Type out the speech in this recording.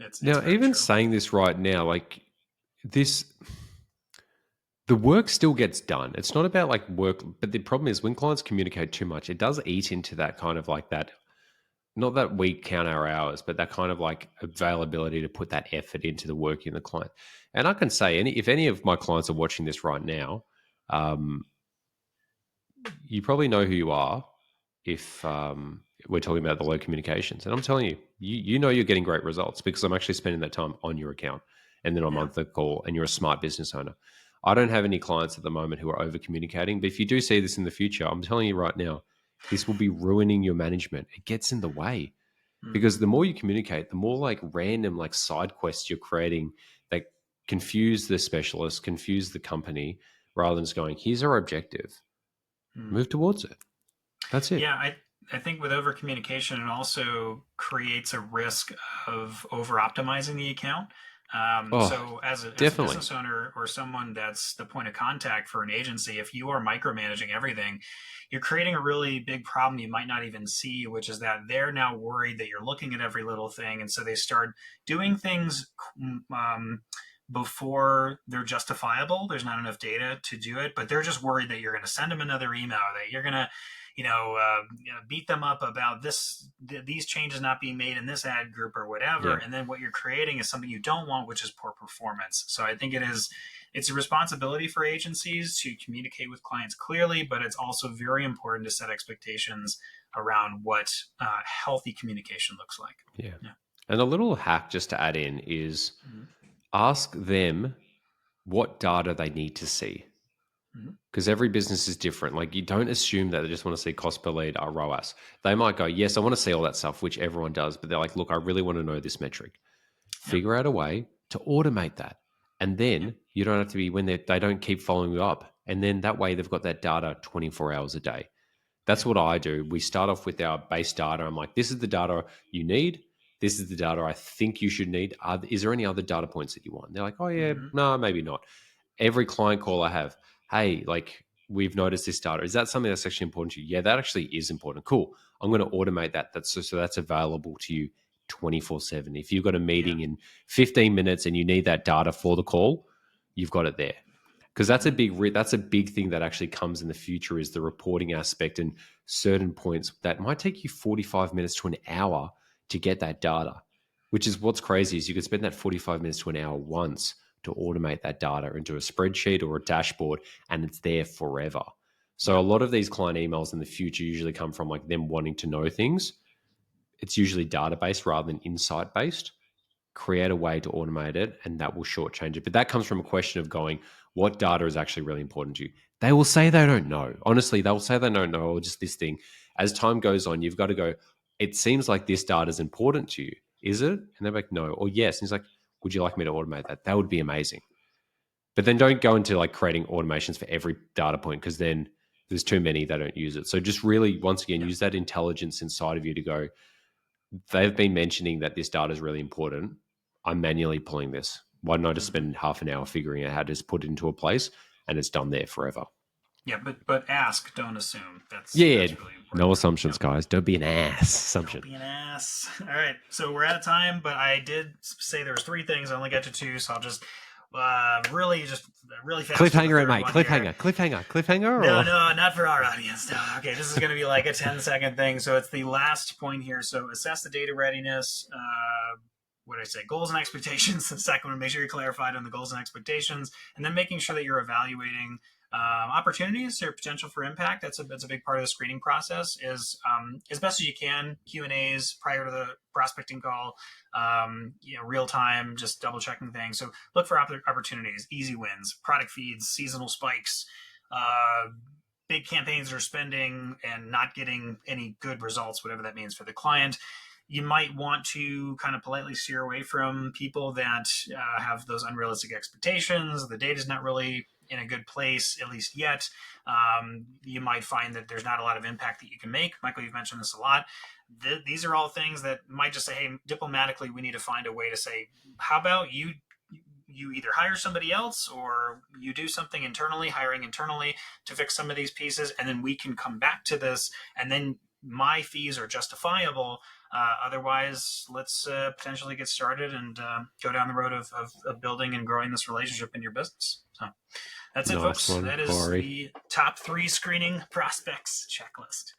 It's Now, very even true. saying this right now, like this, the work still gets done. It's not about like work, but the problem is when clients communicate too much, it does eat into that kind of like that, not that we count our hours, but that kind of like availability to put that effort into the work in the client. And I can say, if any of my clients are watching this right now, um, you probably know who you are if we're talking about the low communications. And I'm telling you, you know you're getting great results because I'm actually spending that time on your account and then I'm Yeah. on the call and you're a smart business owner. I don't have any clients at the moment who are over communicating, but if you do see this in the future, I'm telling you right now, this will be ruining your management. It gets in the way because Hmm. the more you communicate, the more like random like side quests you're creating that confuse the specialist, confuse the company rather than just going, here's our objective, move towards it. That's it. Yeah, I think with over communication, it also creates a risk of over optimizing the account. Oh, So as a definitely. business owner or someone that's the point of contact for an agency, if you are micromanaging everything, you're creating a really big problem you might not even see, which is that they're now worried that you're looking at every little thing, and so they start doing things before they're justifiable. There's not enough data to do it, but they're just worried that you're going to send them another email, that you're going to beat them up about these changes not being made in this ad group or whatever. Yeah. And then what you're creating is something you don't want, which is poor performance. So I think it's a responsibility for agencies to communicate with clients clearly, but it's also very important to set expectations around what healthy communication looks like. Yeah. Yeah. And a little hack just to add in is Mm-hmm. ask them what data they need to see. Mm-hmm. Because every business is different. Like you don't assume that they just want to see cost per lead or ROAS. They might go, yes, I want to see all that stuff, which everyone does, but they're like, look, I really want to know this metric. Yep. Figure out a way to automate that. And Yep. then you don't have to be when they don't keep following you up. And then that way they've got that data 24 hours a day. That's Yep. what I do. We start off with our base data. I'm like, this is the data you need. This is the data I think you should need. Is there any other data points that you want? And they're like, oh, yeah, Mm-hmm. no, maybe not. Every client call I have, hey, like, we've noticed this data. Is that something that's actually important to you? Yeah, that actually is important. Cool. I'm going to automate that. So that's available to you 24/7. If you've got a Yeah. meeting in 15 minutes and you need that data for the call, you've got it there because Mm-hmm. that's a big thing that actually comes in the future is the reporting aspect and certain points that might take you 45 minutes to an hour to get that data, which is what's crazy is you could spend that 45 minutes to an hour once to automate that data into a spreadsheet or a dashboard and it's there forever. So a Yep. lot of these client emails in the future usually come from like them wanting to know things. It's usually database rather than insight based. Create a way to automate it and that will shortchange it. But that comes from a question of going, what data is actually really important to you? They will say they don't know. Honestly, they'll say they don't know or just this thing. As time goes on, you've got to go, it seems like this data is important to you. Is it? And they're like, no, or yes. And he's like, would you like me to automate that? That would be amazing. But then don't go into like creating automations for every data point because then there's too many that don't use it. So just really, once again, Yep. use that intelligence inside of you to go, they've been mentioning that this data is really important. I'm manually pulling this. Why not just Mm-hmm. spend half an hour figuring out how to just put it into a place and it's done there forever? Yeah, but ask, don't assume. Yeah, That's really no important. assumptions, Yep. guys. Don't be an ass. Don't Assumption. be an ass. All right, so we're out of time, but I did say there was three things. I only got to two, so I'll just really fast to the Cliffhanger, third mate. one here. Cliffhanger, No, or no, not for our audience. No. Okay, this is going to be like a 10-second thing. So it's the last point here. So assess the data readiness. What did I say? Goals and expectations. The second one, make sure you're clarified on the goals and expectations, and then making sure that you're evaluating opportunities or potential for impact. That's a big part of the screening process. Is as best as you can Q&As prior to the prospecting call. Real time, just double checking things. So look for opportunities, easy wins, product feeds, seasonal spikes. Big campaigns are spending and not getting any good results, whatever that means for the client. You might want to kind of politely steer away from people that have those unrealistic expectations. The data is not really in a good place, at least yet. You might find that there's not a lot of impact that you can make. Michael, you've mentioned this a lot. These are all things that might just say, hey, diplomatically, we need to find a way to say, how about you either hire somebody else or you do something internally, hiring internally to fix some of these pieces, and then we can come back to this, and then my fees are justifiable Otherwise, let's potentially get started and go down the road of building and growing this relationship in your business. So that's it, Nice folks. one, That is Cory. the top 3 screening prospects checklist.